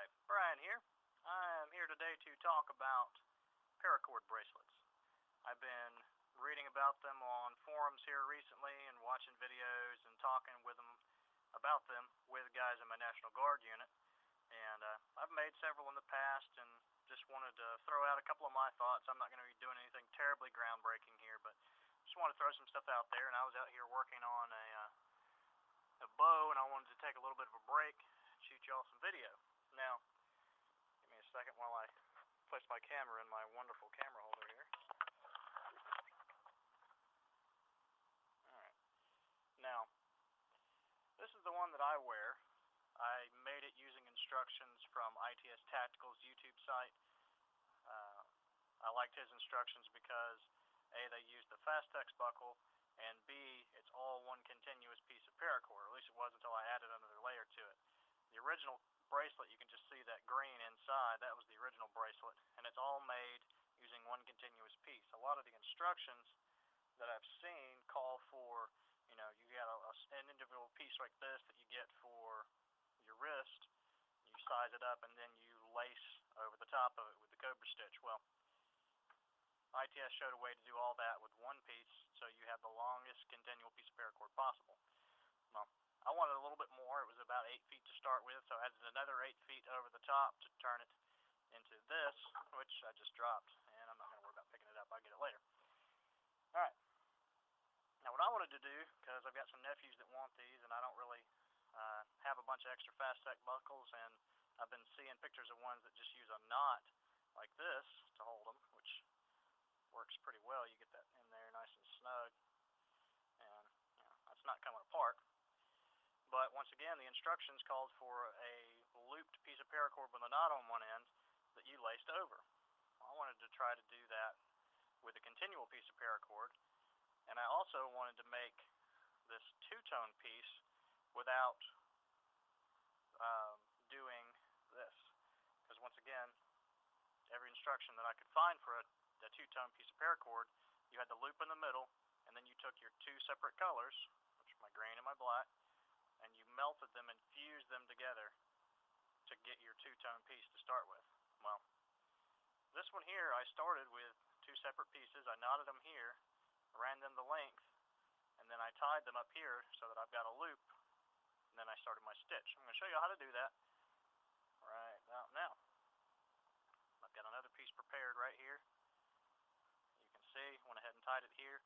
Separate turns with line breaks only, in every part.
Hi, Brian here. I am here today to talk about Paracord bracelets. I've been reading about them on forums here recently and watching videos and talking with them about them with guys in my National Guard unit. And I've made several in the past and just wanted to throw out a couple of my thoughts. I'm not going to be doing anything terribly groundbreaking here, but just want to throw some stuff out there. And I was out here working on a bow, and I wanted to take a little bit of a break and shoot y'all some video. Now, give me a second while I place my camera in my wonderful camera holder here. Alright. Now, this is the one that I wear. I made it using instructions from ITS Tactical's YouTube site. I liked his instructions because A, they used the fast text buckle, and B, it's all one continuous piece of paracord. Or at least it was until I added another layer to it. The original bracelet, you can just see that green inside. That was the original bracelet, and it's all made using one continuous piece. A lot of the instructions that I've seen call for, you got an individual piece like this that you get for your wrist. You size it up, and then you lace over the top of it with the cobra stitch. Well, ITS showed a way to do all that with one piece, so you have the longest continual piece of paracord possible. Well, I wanted a little bit more. It was about 8 feet to start with, so I added another 8 feet over the top to turn it into this, which I just dropped, and I'm not going to worry about picking it up. I'll get it later. Alright. Now, what I wanted to do, because I've got some nephews that want these, and I don't really have a bunch of extra fast tech buckles, and I've been seeing pictures of ones that just use a knot like this to hold them, which works pretty well. You get that in there nice and snug, and that's not coming apart. But once again, the instructions called for a looped piece of paracord with a knot on one end that you laced over. I wanted to try to do that with a continual piece of paracord, and I also wanted to make this two-tone piece without doing this. Because once again, every instruction that I could find for a two-tone piece of paracord, you had the loop in the middle, and then you took your two separate colors, which are my green and my black, and you melted them and fused them together to get your two-tone piece to start with. Well, this one here, I started with two separate pieces. I knotted them here, ran them the length, and then I tied them up here so that I've got a loop, and then I started my stitch. I'm going to show you how to do that right about now. I've got another piece prepared right here. You can see, went ahead and tied it here.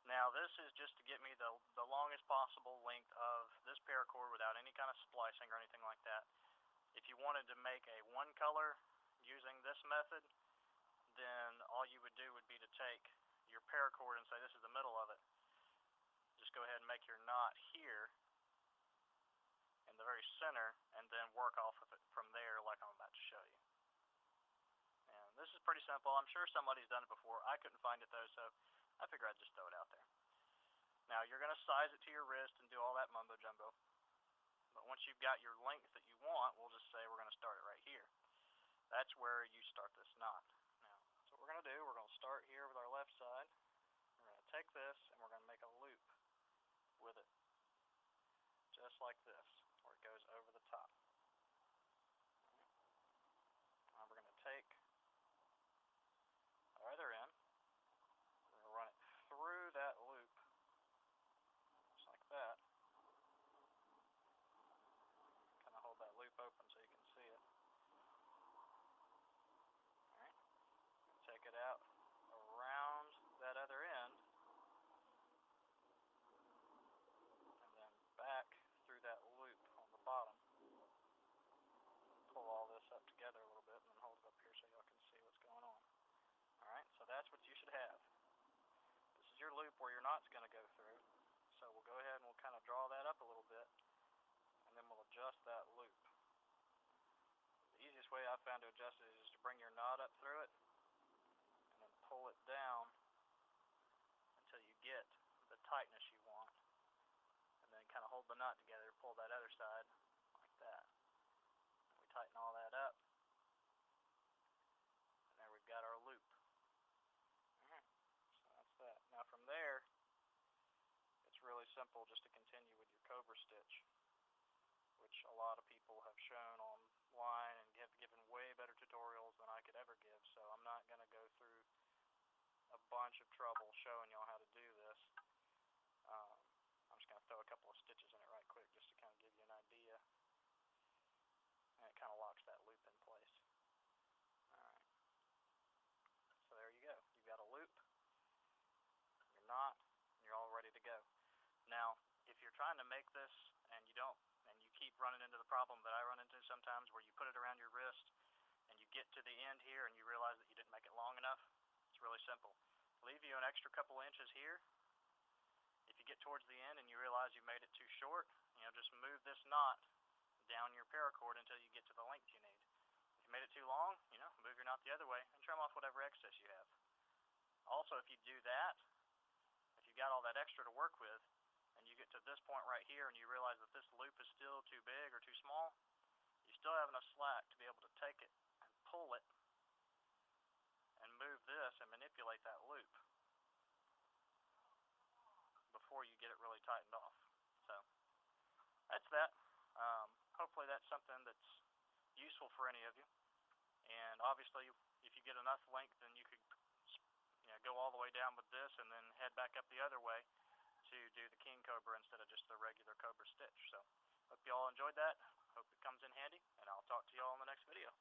Now, this is just to get me the longest possible length of this paracord without any kind of splicing or anything like that. If you wanted to make a one color using this method, then all you would do would be to take your paracord and say this is the middle of it. Just go ahead and make your knot here in the very center, and then work off of it from there like I'm about to show you. And this is pretty simple. I'm sure somebody's done it before. I couldn't find it though, so I figured I'd just throw it out there. Now, you're going to size it to your wrist and do all that mumbo-jumbo. But once you've got your length that you want, we'll just say we're going to start it right here. That's where you start this knot. Now, that's what we're going to do. We're going to start here with our left side. We're going to take this, and we're going to make a loop with it. Just like this, where it goes over the top. Now, we're going to take our other end. We're going to run it through that loop, just like that. Kind of hold that loop open so you can see it. Alright, take it out around that other end, and then back through that loop on the bottom. Pull all this up together a little bit, and then hold it up here so y'all can see what's going on. Alright, so that's what you should have. This is your loop where your knot's going to go through. So we'll go ahead and we'll kind of draw that up a little bit, and then we'll adjust that loop. The easiest way I've found to adjust it is just to bring your knot up through it, and then pull it down until you get the tightness you want. And then kind of hold the knot together, pull that other side like that. And we tighten all that up, and there we've got our loop. So that's that. Now from there, it's really simple just to continue with your cobra stitch, which a lot of people have shown online and bunch of trouble showing y'all how to do this. I'm just going to throw a couple of stitches in it right quick just to kind of give you an idea. And it kind of locks that loop in place. Alright. So there you go. You've got a loop, your knot, and you're all ready to go. Now, if you're trying to make this and you keep running into the problem that I run into sometimes where you put it around your wrist and you get to the end here and you realize that you didn't make it long enough, it's really simple. Leave you an extra couple inches here. If you get towards the end and you realize you made it too short, just move this knot down your paracord until you get to the length you need. If you made it too long, move your knot the other way and trim off whatever excess you have. Also, if you do that, if you got all that extra to work with, and you get to this point right here and you realize that this loop is still too big or too small, you still have enough slack to be able to take it and pull it and move this and manipulate that loop before you get it really tightened off. So that's that. Hopefully that's something that's useful for any of you. And obviously, if you get enough length, then you could go all the way down with this and then head back up the other way to do the king cobra instead of just the regular cobra stitch. So hope you all enjoyed that. Hope it comes in handy, and I'll talk to you all in the next video.